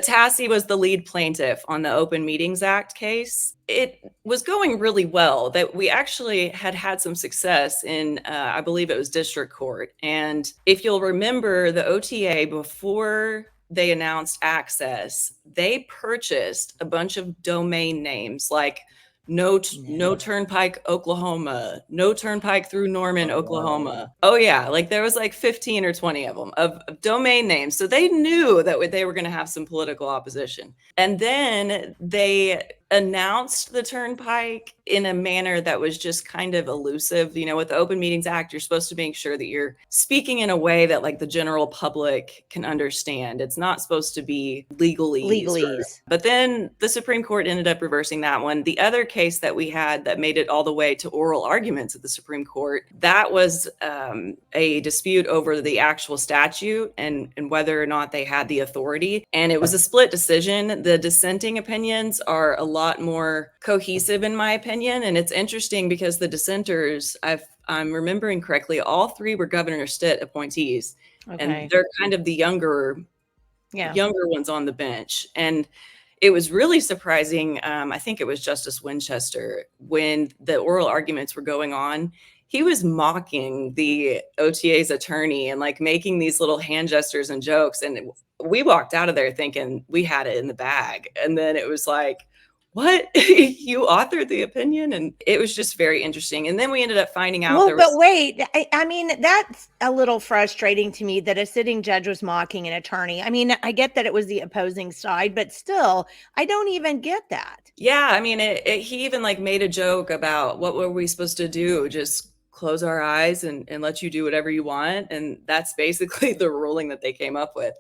Tassie was the lead plaintiff on the Open Meetings Act case. It was going really well, that we actually had some success in, I believe it was district court. And if you'll remember, the OTA, before they announced access, they purchased a bunch of domain names like no Turnpike, Oklahoma, no Turnpike through Norman, Oklahoma. Oh yeah, like there was like 15 or 20 of them of domain names. So they knew that they were going to have some political opposition. And then they announced the Turnpike in a manner that was just kind of elusive. You know, with the Open Meetings Act, you're supposed to make sure that you're speaking in a way that like the general public can understand. It's not supposed to be legalese. But then the Supreme Court ended up reversing that one. The other case that we had that made it all the way to oral arguments at the Supreme Court, that was a dispute over the actual statute and whether or not they had the authority. And it was a split decision. The dissenting opinions are a lot more cohesive, in my opinion. And it's interesting because the dissenters, I'm remembering correctly, all three were Governor Stitt appointees. Okay. And they're kind of the younger ones on the bench. And it was really surprising. I think it was Justice Winchester, when the oral arguments were going on, he was mocking the OTA's attorney and like making these little hand gestures and jokes. And we walked out of there thinking we had it in the bag. And then it was like, what? You authored the opinion? And it was just very interesting. And then we ended up finding out. Well, but wait, I mean, that's a little frustrating to me that a sitting judge was mocking an attorney. I mean, I get that it was the opposing side, but still, I don't even get that. Yeah, I mean, he even like made a joke about what were we supposed to do? Just close our eyes and let you do whatever you want. And that's basically the ruling that they came up with.